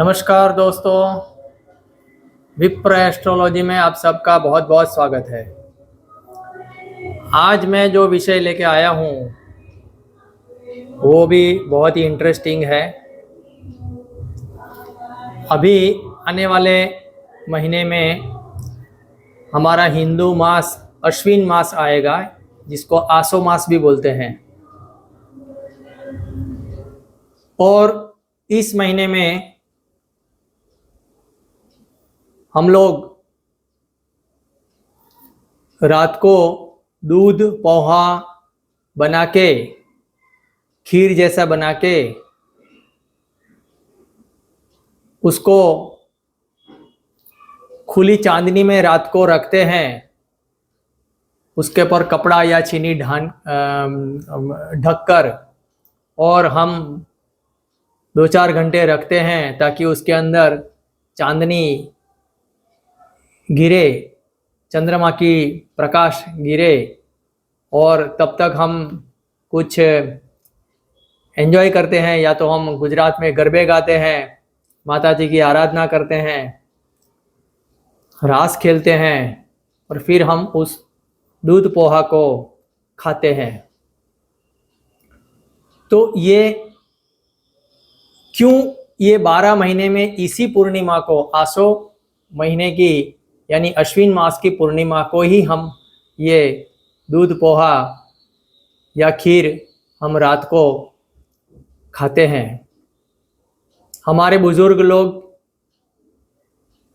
नमस्कार दोस्तों, विप्र एस्ट्रोलॉजी में आप सबका बहुत बहुत स्वागत है। आज मैं जो विषय लेके आया हूँ वो भी बहुत ही इंटरेस्टिंग है। अभी आने वाले महीने में हमारा हिंदू मास अश्विन मास आएगा, जिसको आसो मास भी बोलते हैं। और इस महीने में हम लोग रात को दूध पोहा बना के, खीर जैसा बना के उसको खुली चांदनी में रात को रखते हैं। उसके ऊपर कपड़ा या चीनी ढककर और हम 2-4 घंटे रखते हैं ताकि उसके अंदर चांदनी गिरे, चंद्रमा की प्रकाश गिरे, और तब तक हम कुछ एंजॉय करते हैं। या तो हम गुजरात में गरबे गाते हैं, माता जी की आराधना करते हैं, रास खेलते हैं, और फिर हम उस दूध पोहा को खाते हैं। तो ये क्यों, ये 12 महीने में इसी पूर्णिमा को, आसो महीने की यानी अश्विन मास की पूर्णिमा को ही हम ये दूध पोहा या खीर हम रात को खाते हैं। हमारे बुजुर्ग लोग,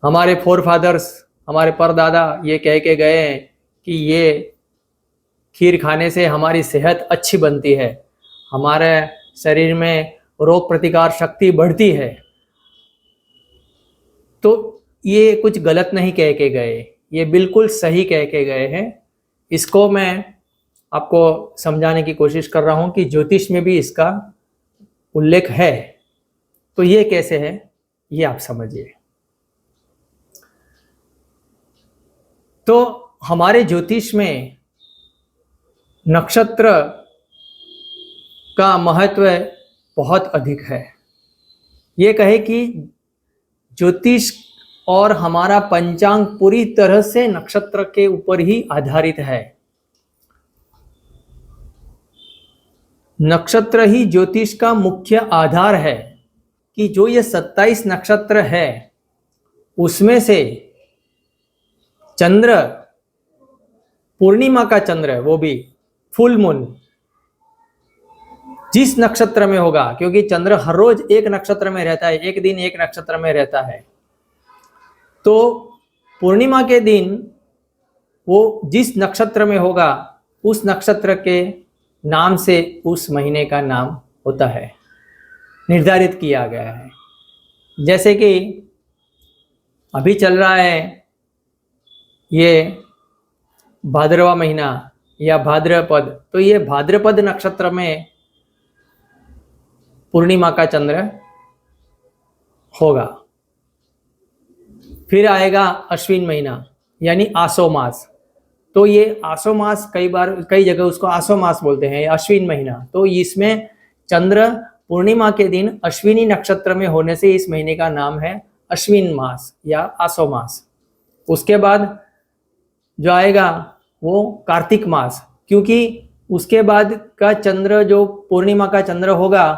हमारे फोरफादर्स, हमारे परदादा ये कह के गए हैं कि ये खीर खाने से हमारी सेहत अच्छी बनती है, हमारे शरीर में रोग प्रतिकार शक्ति बढ़ती है। तो ये कुछ गलत नहीं कह के गए, ये बिल्कुल सही कह के गए हैं। इसको मैं आपको समझाने की कोशिश कर रहा हूँ कि ज्योतिष में भी इसका उल्लेख है। तो ये कैसे है, ये आप समझिए। तो हमारे ज्योतिष में नक्षत्र का महत्व बहुत अधिक है। ये कहे कि ज्योतिष और हमारा पंचांग पूरी तरह से नक्षत्र के ऊपर ही आधारित है। नक्षत्र ही ज्योतिष का मुख्य आधार है कि जो ये 27 नक्षत्र है उसमें से चंद्र, पूर्णिमा का चंद्र, वो भी फुल मून जिस नक्षत्र में होगा, क्योंकि चंद्र हर रोज एक नक्षत्र में रहता है, एक दिन एक नक्षत्र में रहता है, तो पूर्णिमा के दिन वो जिस नक्षत्र में होगा उस नक्षत्र के नाम से उस महीने का नाम होता है, निर्धारित किया गया है। जैसे कि अभी चल रहा है ये भाद्रवा महीना या भाद्रपद, तो ये भाद्रपद नक्षत्र में पूर्णिमा का चंद्र होगा। फिर आएगा अश्विन महीना यानी आसो मास। तो ये आसो मास कई जगह उसको आसो मास बोलते हैं, अश्विन महीना। तो इसमें चंद्र पूर्णिमा के दिन अश्विनी नक्षत्र में होने से इस महीने का नाम है अश्विन मास या आसो मास। उसके बाद जो आएगा वो कार्तिक मास, क्योंकि उसके बाद का चंद्र जो पूर्णिमा का चंद्र होगा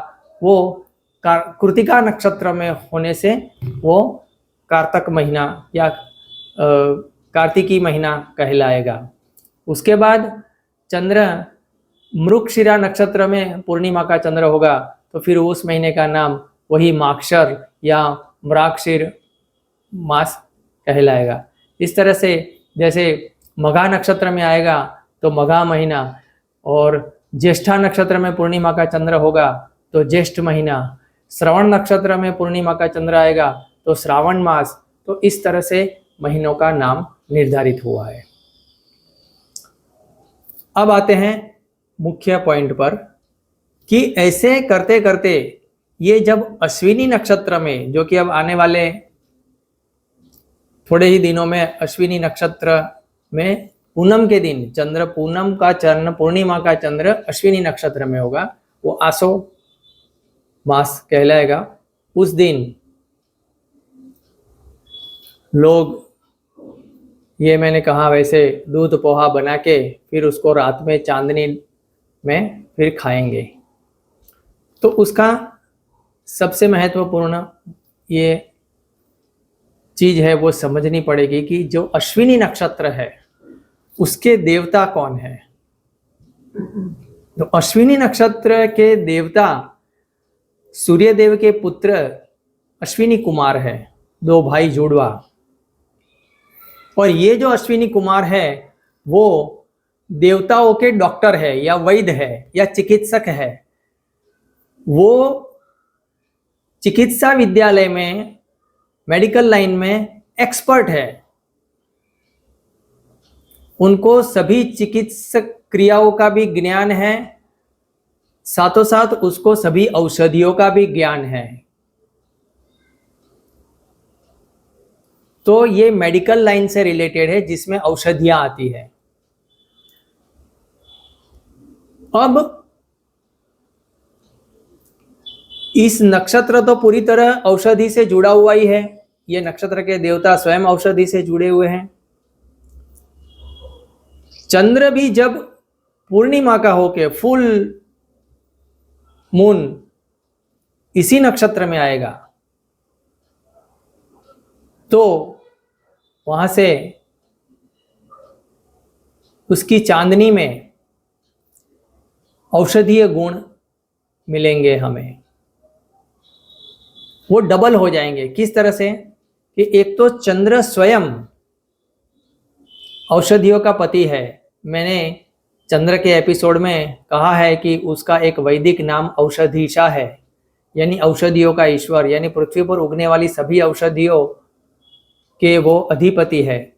वो कृतिका नक्षत्र में होने से वो कार्तक महीना या कार्तिकी महीना कहलाएगा। उसके बाद चंद्र मृगशिरा नक्षत्र में पूर्णिमा का चंद्र होगा, तो फिर उस महीने का नाम वही माक्षर या मृगशिर मास कहलाएगा। इस तरह से जैसे मघा नक्षत्र में आएगा तो मघा महीना, और ज्येष्ठा नक्षत्र में पूर्णिमा का चंद्र होगा तो ज्येष्ठ महीना, श्रवण नक्षत्र में पूर्णिमा का चंद्र आएगा तो श्रावण मास। तो इस तरह से महीनों का नाम निर्धारित हुआ है। अब आते हैं मुख्य पॉइंट पर कि ऐसे करते करते ये जब अश्विनी नक्षत्र में, जो कि अब आने वाले थोड़े ही दिनों में अश्विनी नक्षत्र में पूनम के दिन चंद्र, पूनम का चंद्र, पूर्णिमा का चंद्र अश्विनी नक्षत्र में होगा, वो आसो मास कहलाएगा। उस दिन लोग, ये मैंने कहा वैसे, दूध पोहा बना के फिर उसको रात में चांदनी में फिर खाएंगे। तो उसका सबसे महत्वपूर्ण ये चीज है वो समझनी पड़ेगी कि जो अश्विनी नक्षत्र है उसके देवता कौन है। तो अश्विनी नक्षत्र के देवता सूर्य देव के पुत्र अश्विनी कुमार है, 2 भाई जुड़वा। और ये जो अश्विनी कुमार है वो देवताओं के डॉक्टर है या वैद्य है या चिकित्सक है। वो चिकित्सा विद्यालय में, मेडिकल लाइन में एक्सपर्ट है। उनको सभी चिकित्सक क्रियाओं का भी ज्ञान है, साथों साथ उसको सभी औषधियों का भी ज्ञान है। तो ये मेडिकल लाइन से रिलेटेड है जिसमें औषधियां आती है। अब इस नक्षत्र तो पूरी तरह औषधि से जुड़ा हुआ ही है। ये नक्षत्र के देवता स्वयं औषधि से जुड़े हुए हैं। चंद्र भी जब पूर्णिमा का होके फुल मून इसी नक्षत्र में आएगा तो वहां से उसकी चांदनी में औषधीय गुण मिलेंगे हमें, वो डबल हो जाएंगे। किस तरह से कि एक तो चंद्र स्वयं औषधियों का पति है। मैंने चंद्र के एपिसोड में कहा है कि उसका एक वैदिक नाम औषधीशा है, यानी औषधियों का ईश्वर, यानी पृथ्वी पर उगने वाली सभी औषधियों के वो अधिपति है।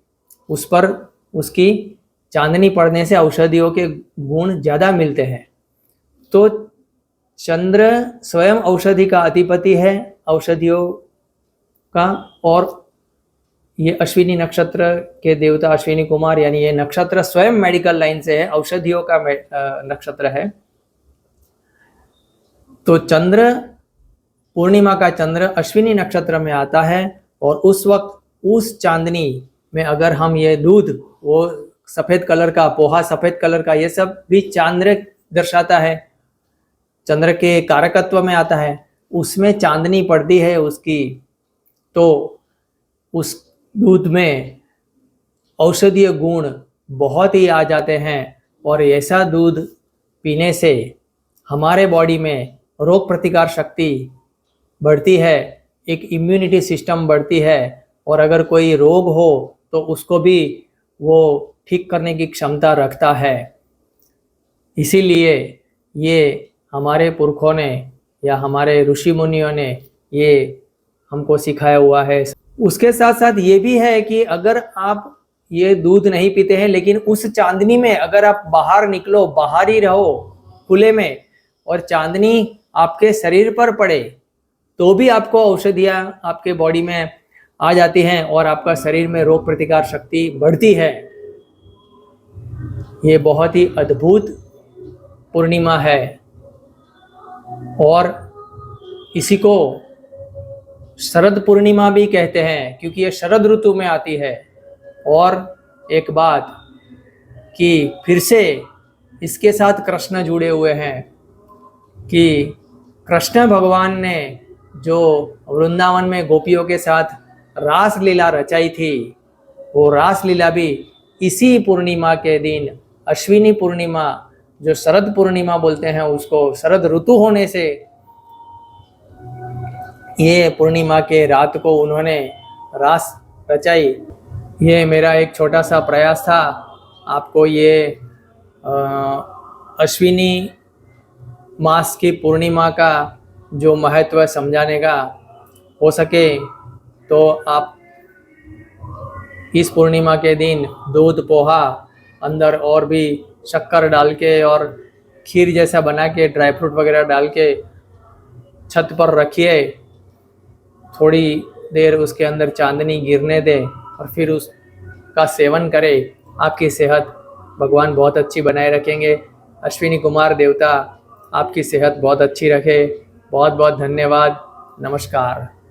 उस पर उसकी चांदनी पड़ने से औषधियों के गुण ज़्यादा मिलते हैं। तो चंद्र स्वयं औषधि का अधिपति है, औषधियों का। और ये अश्विनी नक्षत्र के देवता अश्विनी कुमार, यानी ये नक्षत्र स्वयं मेडिकल लाइन से है, औषधियों का नक्षत्र है। तो चंद्र, पूर्णिमा का चंद्र अश्विनी नक्षत्र में आता है और उस वक्त उस चांदनी में अगर हम ये दूध, वो सफ़ेद कलर का पोहा, सफ़ेद कलर का, ये सब भी चंद्र दर्शाता है, चंद्र के कारकत्व में आता है। उसमें चांदनी पड़ती है उसकी, तो उस दूध में औषधीय गुण बहुत ही आ जाते हैं। और ऐसा दूध पीने से हमारे बॉडी में रोग प्रतिकार शक्ति बढ़ती है, एक इम्यूनिटी सिस्टम बढ़ती है। और अगर कोई रोग हो तो उसको भी वो ठीक करने की क्षमता रखता है। इसीलिए ये हमारे पुरखों ने या हमारे ऋषि मुनियों ने ये हमको सिखाया हुआ है। उसके साथ साथ ये भी है कि अगर आप ये दूध नहीं पीते हैं लेकिन उस चांदनी में अगर आप बाहर निकलो, बाहर ही रहो खुले में, और चांदनी आपके शरीर पर पड़े तो भी आपको औषधियाँ आपके बॉडी में आ जाती हैं और आपका शरीर में रोग प्रतिकार शक्ति बढ़ती है। ये बहुत ही अद्भुत पूर्णिमा है और इसी को शरद पूर्णिमा भी कहते हैं क्योंकि ये शरद ऋतु में आती है। और एक बात कि फिर से इसके साथ कृष्ण जुड़े हुए हैं कि कृष्ण भगवान ने जो वृंदावन में गोपियों के साथ रास लीला रचाई थी, वो रास लीला भी इसी पूर्णिमा के दिन, अश्विनी पूर्णिमा, जो शरद पूर्णिमा बोलते हैं उसको, शरद ऋतु होने से ये पूर्णिमा के रात को उन्होंने रास रचाई। ये मेरा एक छोटा सा प्रयास था आपको ये अश्विनी मास की पूर्णिमा का जो महत्व समझाने का। हो सके तो आप इस पूर्णिमा के दिन दूध पोहा, अंदर और भी शक्कर डाल के और खीर जैसा बना के ड्राई फ्रूट वगैरह डाल के छत पर रखिए, थोड़ी देर उसके अंदर चांदनी गिरने दें और फिर उसका सेवन करें। आपकी सेहत भगवान बहुत अच्छी बनाए रखेंगे। अश्विनी कुमार देवता आपकी सेहत बहुत अच्छी रखे। बहुत बहुत धन्यवाद। नमस्कार।